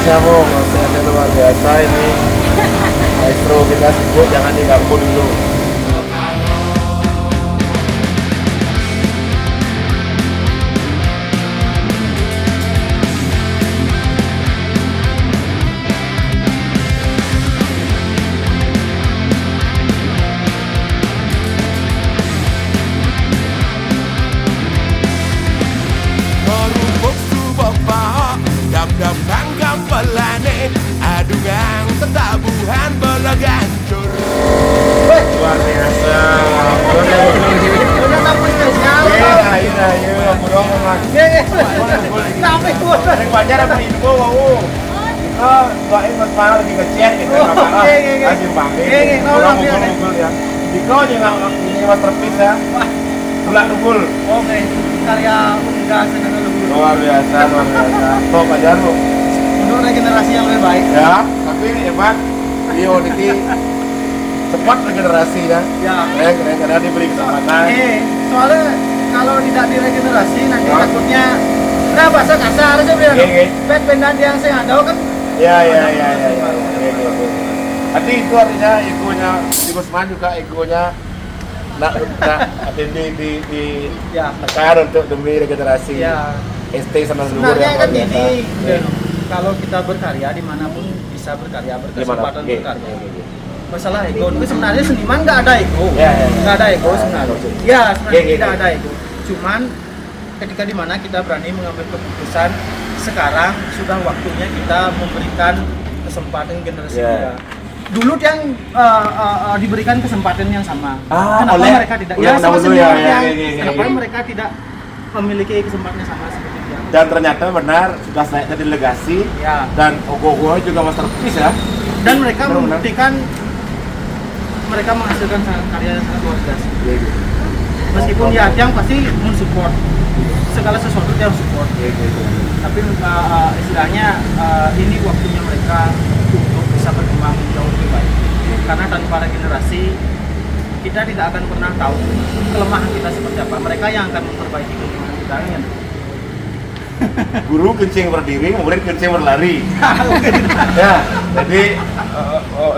nyamuk, sehatnya luar biasa ini. Maestro kita sibuk, jangan diganggu dulu. Luar biasa. Yang wajar apa info mau? Doain Mas Farah lagi ngecek gitu. Kasih panggil. Ngomong ya. Diko juga ini masterpiece ya. Bulan Nugul. Oke, karya unggas dengan Luar biasa, luar biasa. Top aja lu. untuk regenerasi yang lebih baik. Ya, tapi ini hebat. Dia ini cepat regenerasi ya. Ya. Keren karena diberi kesempatan. Soalnya kalau tidak diregenerasi nanti takutnya bahasa kasar aja bilang. Pet pendan yang saya ada kan. Ya. Nanti itu artinya egonya di Gusman juga egonya di tekan untuk demi regenerasi. Ya. ST sama seluruh Sebenarnya yang kan luar biasa. ini, kalau kita berkarya dimanapun bisa berkarya, berkesempatan berkarya. Masalah ego, itu sebenarnya seniman nggak ada ego, nggak ada ego sebenarnya. Ya sebenarnya tidak ada ego. Cuman ketika dimana kita berani mengambil keputusan, sekarang sudah waktunya kita memberikan kesempatan generasi muda. Dulu yang diberikan kesempatan yang sama. Kenapa mereka tidak? Ya sama seniman kenapa mereka tidak memiliki kesempatan yang sama seperti dia? Dan ternyata benar sudah saya delegasi dan Ogogo juga masterpiece ya. Dan mereka membuktikan mereka menghasilkan karya yang sangat luar biasa. Meskipun ya yang pasti mensupport segala sesuatu dia harus support. Tapi istilahnya ini waktunya mereka untuk bisa berkembang jauh lebih baik. Karena tanpa regenerasi kita tidak akan pernah tahu kelemahan kita seperti apa. Mereka yang akan memperbaiki kelemahan kita. Guru kencing berdiri, murid kencing berlari. Ya, jadi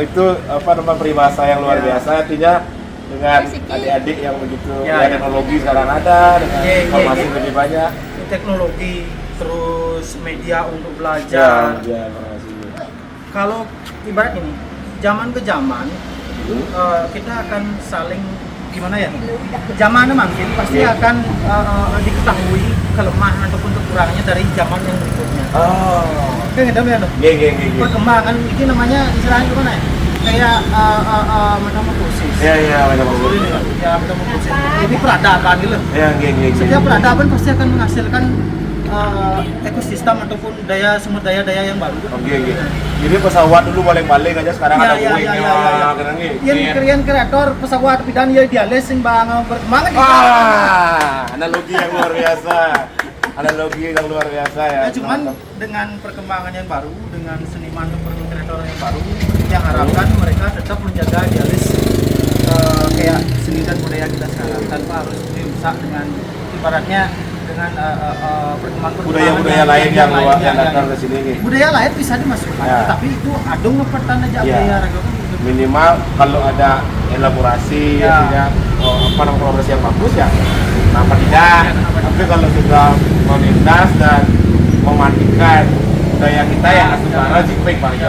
itu apa nama peribahasa yang luar biasa. Artinya dengan adik-adik yang begitu teknologi sekarang ada, dengan informasi lebih banyak. Teknologi, terus media untuk belajar. Kalau ibarat ini, zaman ke zaman kita akan saling gimana ya? Zamannya mungkin pasti akan diketahui kelemahan ataupun kekurangannya dari zaman yang berikutnya. Oke, gitu ya. Perkembangan ini namanya istilahnya gimana ya? Kayak metamorfosis. Iya, metamorfosis. Ya, metamorfosis. Ini peradaban gitu. Iya. Setiap peradaban pasti akan menghasilkan ekosistem ataupun sumber daya yang baru. Jadi pesawat dulu balik-balik aja sekarang ada Yang kreator pesawat pidan ya idealis sing bang berkembang. Analogi yang luar biasa. Ya. Cuman dengan perkembangan yang baru, dengan seniman ataupun kreator yang baru, yang harapkan mereka tetap menjaga idealis kayak seni dan budaya kita sekarang tanpa harus dirusak dengan ibaratnya dengan perkembangan budaya lain yang datang ke sini. Budaya lain bisa dimasukkan, tapi itu adung ngepertan aja budaya minimal kalau ada elaborasi progres yang bagus ya kenapa tidak, tapi kalau sudah melindas dan mematikan budaya kita yang asal jipek paling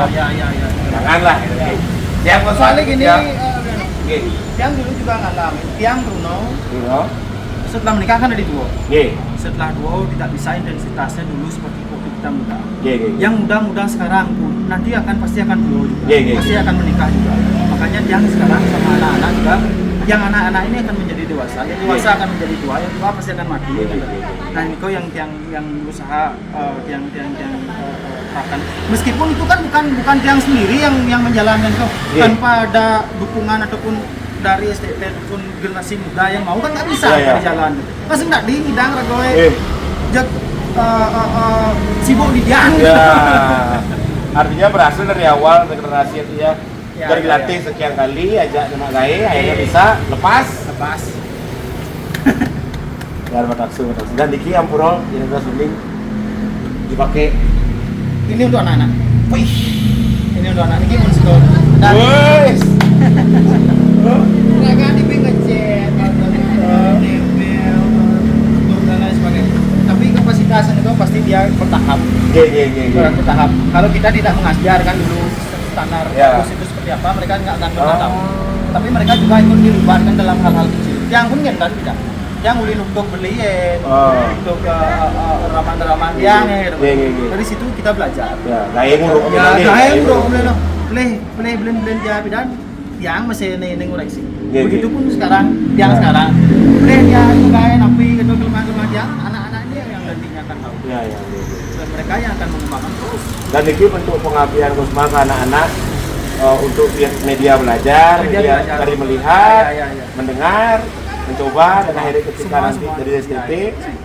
janganlah. Soalnya gini, Tiang dulu juga ngalamin, Tiang Bruno setelah menikah kan ada duo. Setelah duo tidak bisa intensitasnya dulu seperti waktu kita muda. Yang muda-muda sekarang pun nanti pasti akan duo juga. Pasti akan menikah juga. Makanya yang sekarang sama anak-anak juga, yang anak-anak ini akan menjadi dewasa. Yang dewasa akan menjadi tua, yang tua pasti akan mati. Nah, ini kok yang berusaha yang akan meskipun itu kan bukan Tiang sendiri yang menjalankan kok. Tanpa ada dukungan ataupun dari STP ataupun generasi muda yang mau kan nggak bisa berjalan. Masih nggak di hidang ragoy sibuk di Tiang. Artinya berhasil dari awal generasi itu ya. Dari dilatih sekian kali ajak nama gaya akhirnya bisa lepas. Biar bertaksu. Dan Diki Ampurol yang sudah suling dipakai ini untuk anak-anak. Wih. Ini udah anak ini monster. Dan Wes. nggak kan dia ngechat, email, dan lain sebagainya. Tapi kapasitasnya itu pasti dia bertahap. Bertahap. Kalau kita tidak mengajarkan dulu standar bagus itu seperti apa, mereka nggak akan pernah tahu. Tapi mereka juga ikut dilibatkan dalam hal-hal kecil. Yang pun kan tidak. Yang ulin untuk beli untuk ramadan yang dari situ kita belajar. Gaya nguruk play blend ya dan yang masih ngoreksi. Begitupun sekarang yang sekarang play dia itu gaya napi gitu kelemahan yang anak-anak ini yang nantinya akan tahu. Dan mereka yang akan mengembangkan terus. Dan itu bentuk pengabdian Gusma ke anak-anak untuk media belajar, dari melihat, mendengar, mencoba, dan akhirnya ketika nanti dari STT,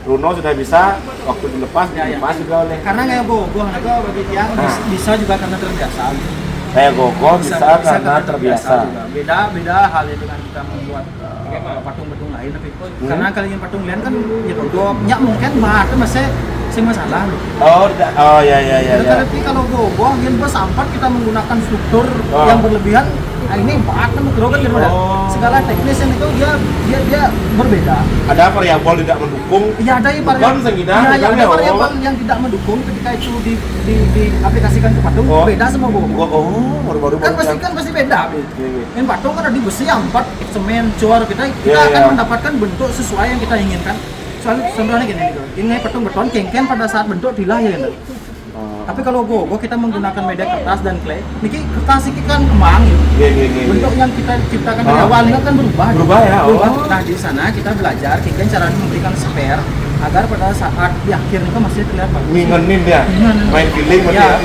Runo sudah bisa waktu dilepas juga oleh. Karena kayak gogoh, bagi yang bisa juga karena terbiasa. Kayak gogoh bisa karena terbiasa. Beda halnya dengan kita membuat patung-patung lain, tapi karena kalian patung lain kan ya gogoh, nyak mungkin bahkan masih masalah loh. Ya. Tapi kalau gogoh, yang bersampat kita menggunakan struktur yang berlebihan. Nah ini bahkan kan gimana? Segala teknisnya itu dia berbeda. Ada variabel tidak mendukung. Iya ada ada variabel yang tidak mendukung ketika itu diaplikasikan ke patung beda sama gogoh. Baru-baru kan pasti beda. Yang patung kan ada di besi yang 4 semen cuar kita akan mendapatkan bentuk sesuai yang kita inginkan. Soalnya contohnya gini gitu. Ini patung beton kengken pada saat bentuk dilah ya kan. Tapi kalau gogoh kita menggunakan media kertas dan clay, niki kertas ini kan kembang gitu. Bentuk yang kita ciptakan dari awal ini kan berubah. Nah di sana kita belajar kengken cara memberikan spare agar pada saat di akhir itu masih terlihat bagus. Ngingenin dia, main feeling ya.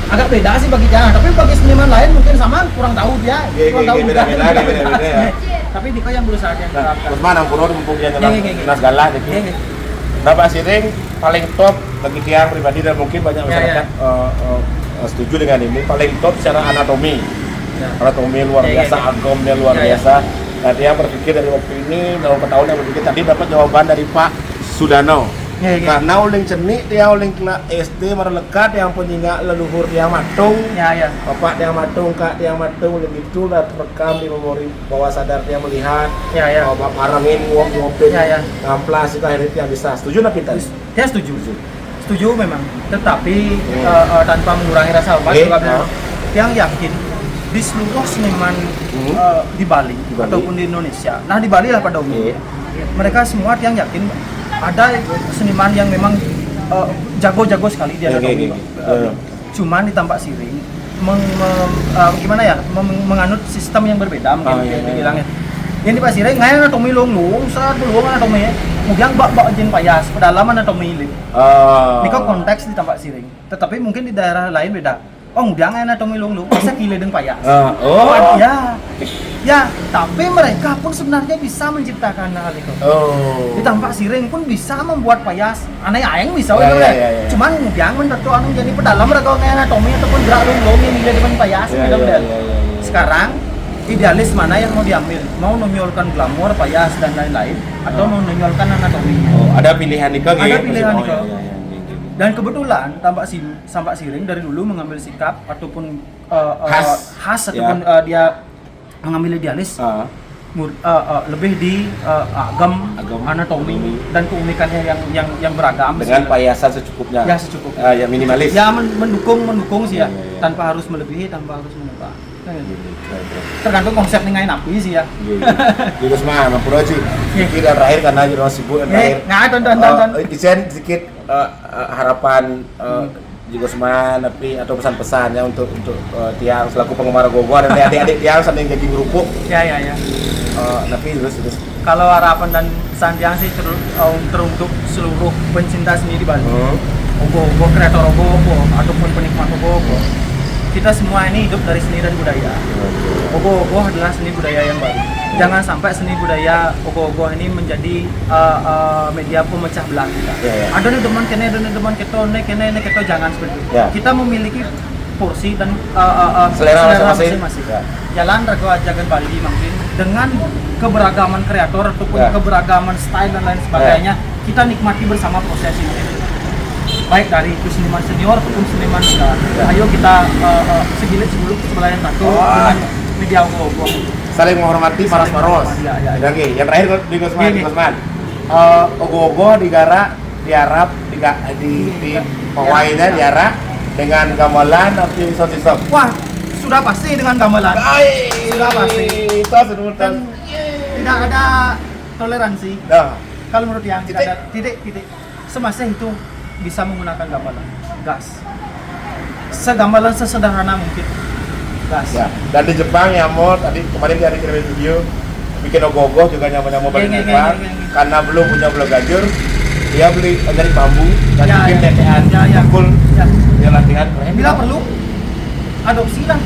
Agak beda sih bagi jangan, tapi bagi seniman lain mungkin sama kurang tahu dia. Kurang tahu beda ya. Tapi Dika yang berusaha yang terapkan. Terus mana pun mumpung dia nas galah nih. Bapak Siring paling top bagi tiang pribadi dan mungkin banyak masyarakat setuju dengan ini, paling top secara anatomi. Anatomi luar biasa, agamnya luar biasa. Nah, dia berpikir dari waktu ini dalam tahun yang berpikir tadi dapat jawaban dari Pak Sudano. Karena uling cenik dia uling SD merelekat yang penyingga leluhur dia matung. Bapak dia matung, kak dia matung, uling itu lah terekam di memori bawah sadar dia melihat. Bapak marangin ngopin, ngamplas itu akhirnya dia bisa. Setuju nak kita? Saya setuju memang. Tetapi tanpa mengurangi rasa hormat juga yang yakin di seluruh seniman di Bali ataupun di Indonesia. Nah di Bali lah pada umumnya. Mereka semua yang yakin ada seniman yang memang jago-jago sekali di anatomi. Cuman di Tambak Siring menganut sistem yang berbeda mungkin dibilangnya. Yang di Pasir Ring ngayon anatomi lunglung, sa duluan anatomi. Kemudian bak jin payas, pedalaman anatomi lim. Ini kok konteks di Tambak Siring. Tetapi mungkin di daerah lain beda. Oh, udah anatomi lunglung, masa kile dengan payas. Ya, tapi mereka pun sebenarnya bisa menciptakan hal itu. Di Tambak Siring pun bisa membuat payas. Aneh aing bisa Cuman yang menurut anu jadi pedalam mereka kayak anatomi ataupun gerak lunglung ini dengan payas Sekarang idealis mana yang mau diambil? Mau menonjolkan glamor, payas dan lain-lain atau mau menonjolkan anatomi? Ada pilihan nih Kang. Ada pilihan nih Kang. Dan kebetulan Tambak Siring dari dulu mengambil sikap ataupun khas ataupun dia mengambil idealis lebih di agam anatomi dan keunikannya yang beragam dengan payasan secukupnya. Ya secukupnya. Ya minimalis. Ya mendukung sih ya. Tanpa harus melebihi, tanpa harus menambah. Tergantung konsep ngain api sih ya. Terus mah pura sih. Kita terakhir karena jadi sibuk terakhir. Tonton. Izin sedikit harapan juga semuanya atau pesan-pesannya untuk tiang selaku penggemar gogoh dan adik-adik tiang sambil jadi kerupuk. Ya. Tapi terus. Kalau harapan dan pesan tiang sih teruntuk seluruh pencinta seni di Bali. Ogoh kreator ogoh ataupun penikmat ogoh. Kita semua ini hidup dari seni dan budaya. Ogoh adalah seni budaya yang baru. Jangan sampai seni budaya ogoh ini menjadi media pemecah belah kita. Ada nih deman kene keto jangan seperti itu. Kita memiliki porsi dan selera masing-masing. Jalan rego ajagan Bali mungkin dengan keberagaman kreator ataupun keberagaman style dan lain sebagainya. Kita nikmati bersama proses ini. baik dari itu seniman senior ataupun seniman muda. Ayo kita segilit sebelum sebelayan satu dengan media ogo-ogo. Saling menghormati paras-paros. Ya. Oke, yang terakhir di Gusman. Ogo-ogo diarap di pawainya diarap dengan gamelan atau sound system. Wah, sudah pasti dengan gamelan. Sudah pasti. Dan tidak ada toleransi. Kalau menurut yang tidak ada titik. Semasa itu bisa menggunakan gamelan, gas. Segamelan sesederhana mungkin. Gas. Ya. Dan di Jepang Yamo tadi kemarin dia ada kirim video bikin ogoh-ogoh juga nyamuk-nyamuk di Jepang karena belum punya bola gajur dia beli dari bambu dan bikin tetean pukul dia latihan. Bila perlu adopsi lah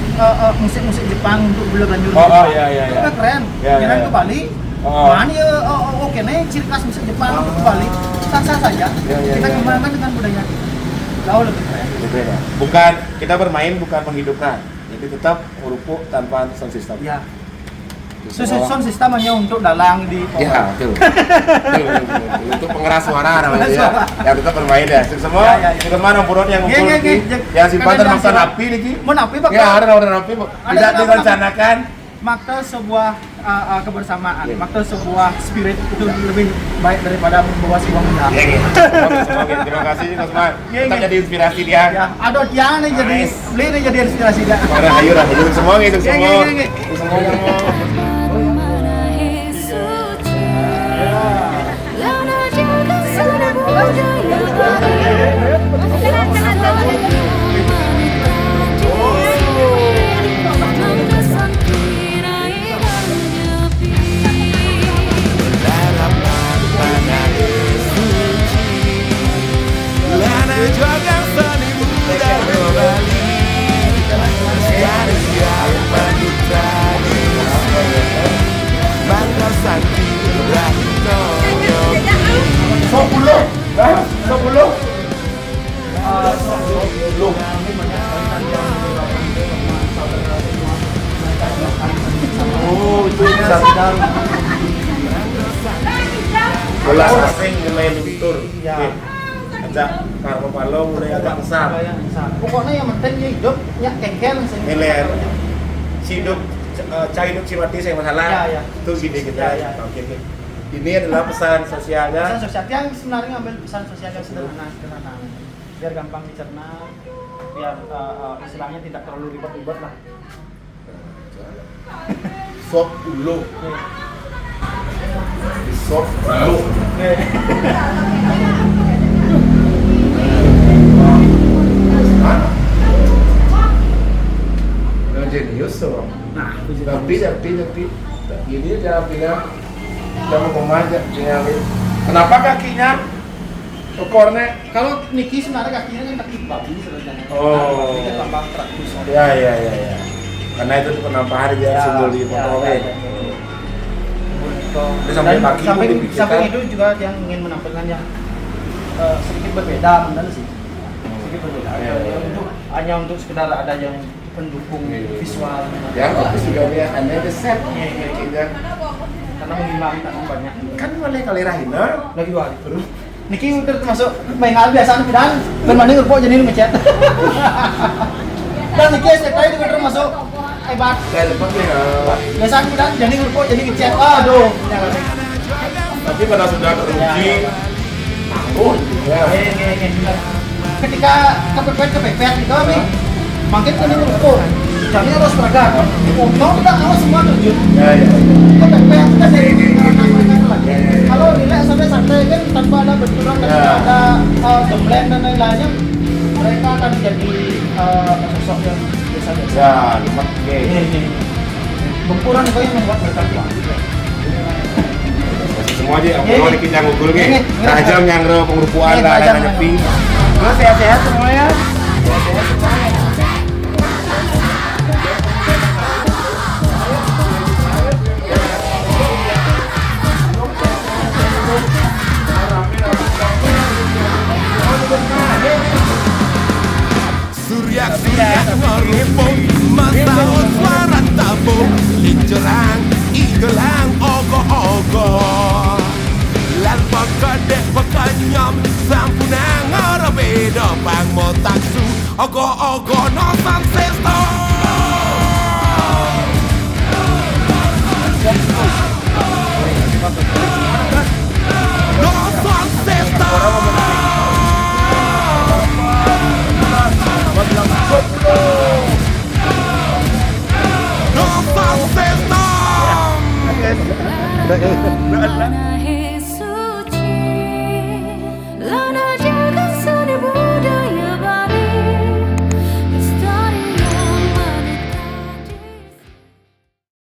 musik-musik Jepang untuk bola gajur. Iya. Itu keren. Jangan ke Bali. Mana ya oke nih ciri khas musik Jepang untuk ke Bali. Sah-sah saja. Kita kembangkan dengan budaya kita. Jauh lebih keren. Bukan kita bermain bukan menghidupkan. Jadi tetap merupuk tanpa sound system. Ya. Sound system hanya untuk dalang di pohon. Ya, betul. Untuk pengeras suara namanya ya. Yang tetap bermain ya. Semua teman nomor yang ngumpul yang simpan termakan api nih. Mau api Pak? Ya, ada api. Tidak direncanakan. Maka sebuah kebersamaan, maka sebuah spirit itu lebih baik daripada membawa sebuah benda. Terima kasih Gusman. Kita jadi inspirasi dia. Ya, ada yang nih jadi beli nih jadi inspirasi dia. Ayo semua gitu semua. Bola asing main luntur. Ada karbo palong mulai agak besar. Pokoknya yang penting dia hidup, ya kengkel Miler. Si hidup cai hidup si mati saya masalah. Itu gini kita. Oke. Ini adalah pesan sosialnya. Pesan sosial yang sebenarnya ngambil pesan sosial yang sederhana. Biar gampang dicerna, biar istilahnya tidak terlalu ribet-ribet lah. Sop ulu. Sop ulu. Jenius tuh. Nah, tapi ini dia bilang dia mau memaja kenapa kakinya ekornya kalau Niki sebenarnya kakinya kan kaki babi sebenarnya. Dia tambah 100. Ya. Karena itu penampahan dia simbol di fotonya. Sampai kaki sampai itu juga yang ingin menampilkan yang sedikit berbeda menurut sih. Sedikit berbeda. Hanya untuk sekedar ada yang pendukung visual. Ya, tapi juga dia hanya the set. Karena mengimbangi tak banyak. Kan mulai kali rahina Lagi 2 hari terus. Niki udah termasuk main hal biasa dan bermain ngerpok jadi ngechat. Dan Niki STK juga termasuk hebat. Kayak lepas ya. Biasa dan jadi ngerpok jadi ngechat. Aduh. Tapi pada sudah teruji ketika kepepet itu nih makin kena ngerpok. Jadi harus seragam. Mau kita awas semua terjun. Kepepet kita dari kalau relax sampai santai kan tanpa ada benturan, tanpa ada gembleng dan lain-lainnya, mereka akan jadi sosok yang biasa-biasa. Ya, lemak Benturan itu yang membuat mereka kuat. Semua aja, kalau kita ngugul nih, tajam yang pengrupuan lah, yang nyepi. Terus sehat-sehat semuanya. Suryak ngerupung Masaut suara tabung Lincerang, igelang, ogo-ogo Lan pakadek pakanyam Sampunang arabeda bang mo taksu ogo no sansesto no sansesto no sansesto